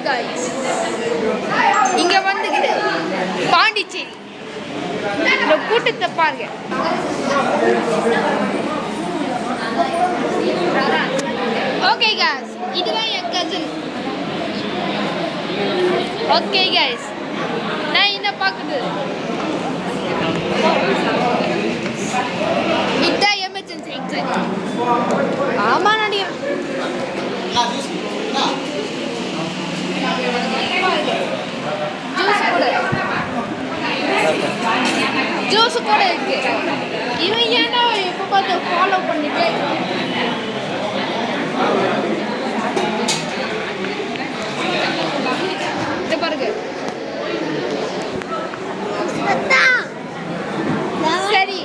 guys. இங்க வந்துக்குது பாண்டிச்சேரி. இந்த கூட்டத்தை பாருங்க. Okay guys, இதுதான் என் cousin. Okay guys, நான் என்ன பாக்குது? இதான் எமர்ஜென்சி எக்ஸிட். ஆமா நடி. ஜூஸ் கூட இருக்கு. இவன் ஏன்னா இப்போ பார்த்து ஃபாலோ பண்ணிட்டே பாருங்க. சரி,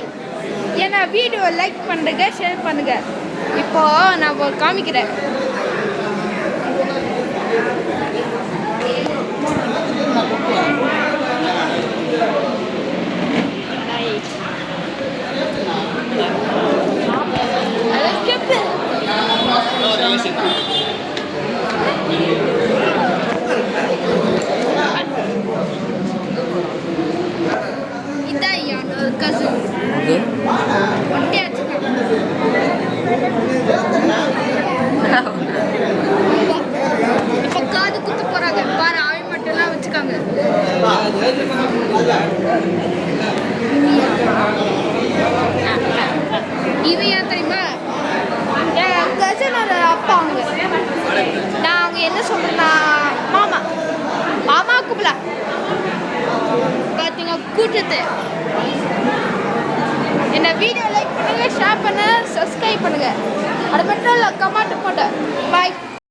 ஏன்னா வீடியோ லைக் பண்ணுங்க, ஷேர் பண்ணுங்க. இப்போ நான் காமிக்கிறேன். இதான் என்னோட கசின். இப்போ காது குத்த போறாங்க பாரு. அவன் மட்டும்லாம் வச்சுக்காங்க. இவன் ஏன் தெரியுமா? என் கசினோட அப்பா. அவங்க நான் அவங்க என்ன சொல்றேன்னா மாமா மாமா கூப்பிடல பார்த்தீங்க கூட்டத்தை. என்ன வீடியோ லைக் பண்ணுங்க, ஷேர் பண்ணுங்க, சப்ஸ்கிரைப் பண்ணுங்க. அது மட்டும் இல்லை, கமெண்ட் போட்டு பாய்.